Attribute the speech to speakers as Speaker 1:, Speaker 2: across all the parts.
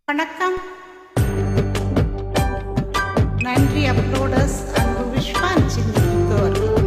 Speaker 1: வணக்கம். நன்றி அப்லோடர்ஸ் அன்பு விஸ்வாஞ்சினி அவர்கள்.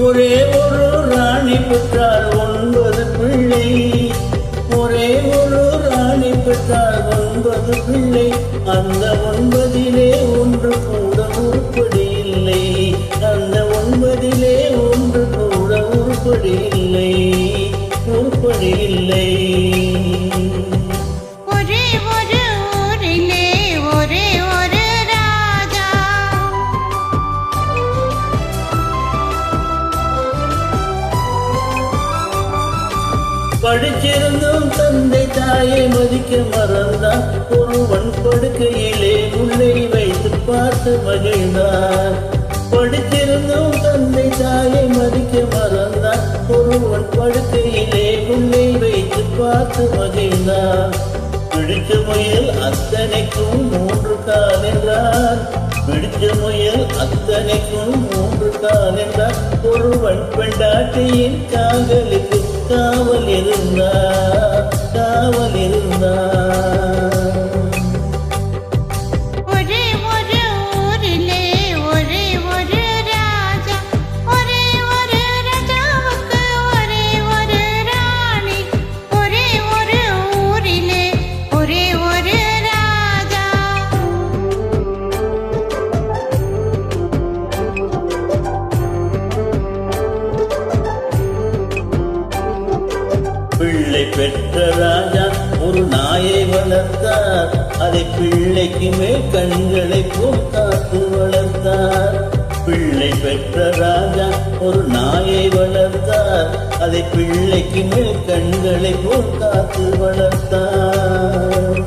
Speaker 2: ஒரே ஒரு ராணி பெற்றார் 9 பிள்ளை. ஒரே ஒரு ராணி பெற்றார் 9 பிள்ளை. அந்த 9 ஒன்று கூட உருப்படி இல்லை. அந்த 9 ஒன்று கூட உருப்படி இல்லை. உருப்படி இல்லை. படிச்சிருந்தும் தந்தை தாயை மதிக்க மறந்தான். ஒருவன் படுக்கையிலே முல்லை வைத்து பார்த்து மகிழ்ந்தான். படிச்சிருந்தும் தந்தை தாயை மதிக்க மறந்தான். ஒருவன் படுக்கையிலே முல்லை வைத்து பார்த்து மகிழ்ந்தான். பிடிச்ச முயல் அத்தனைக்கும் 3 கால் என்றான். பிடிச்ச முயல் அத்தனைக்கும் 3 கால் என்றான். ஒருவன் பெண்டாட்டியின் காதலுக்கு காவல் இருந்தார். காவல் இருந்தார். பிள்ளை பெற்ற ராஜா ஒரு நாயை வளர்த்தார். அதை பிள்ளைக்கு மேல் கண்களை போல் காத்து வளர்த்தார். பிள்ளை பெற்ற ராஜா ஒரு நாயை வளர்த்தார். அதை பிள்ளைக்கு மேல் கண்களை போல் காத்து வளர்த்தார்.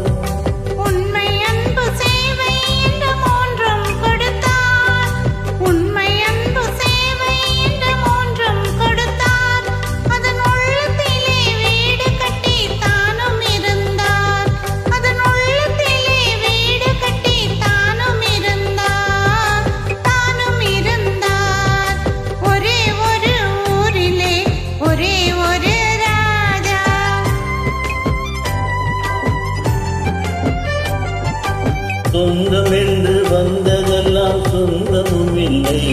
Speaker 2: சொந்தம் என்று வந்ததெல்லாம் சொந்தமும் இல்லை.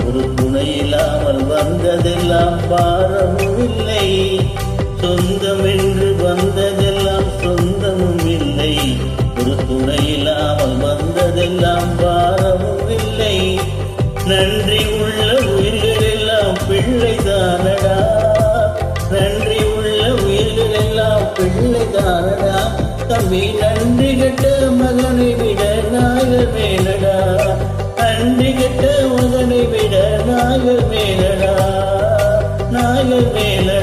Speaker 2: ஒரு துணை இல்லாமல் வந்ததெல்லாம் பாரமும் இல்லை. சொந்தம் என்று வந்ததெல்லாம் சொந்தமும் இல்லை. ஒரு துணை இல்லாமல் வந்ததெல்லாம் பாரமும் இல்லை. நன்றி உள்ள உயிர்கள் எல்லாம் பிள்ளை தானடா. நன்றி உள்ள உயிர்கள் எல்லாம் பிள்ளை தானடா. தம்பி நன்றி கெட்ட மகனை விட நாயர் மேலடா. நன்றி கெட்ட மகனை விட நாயர் மேலடா. நாயர் மேல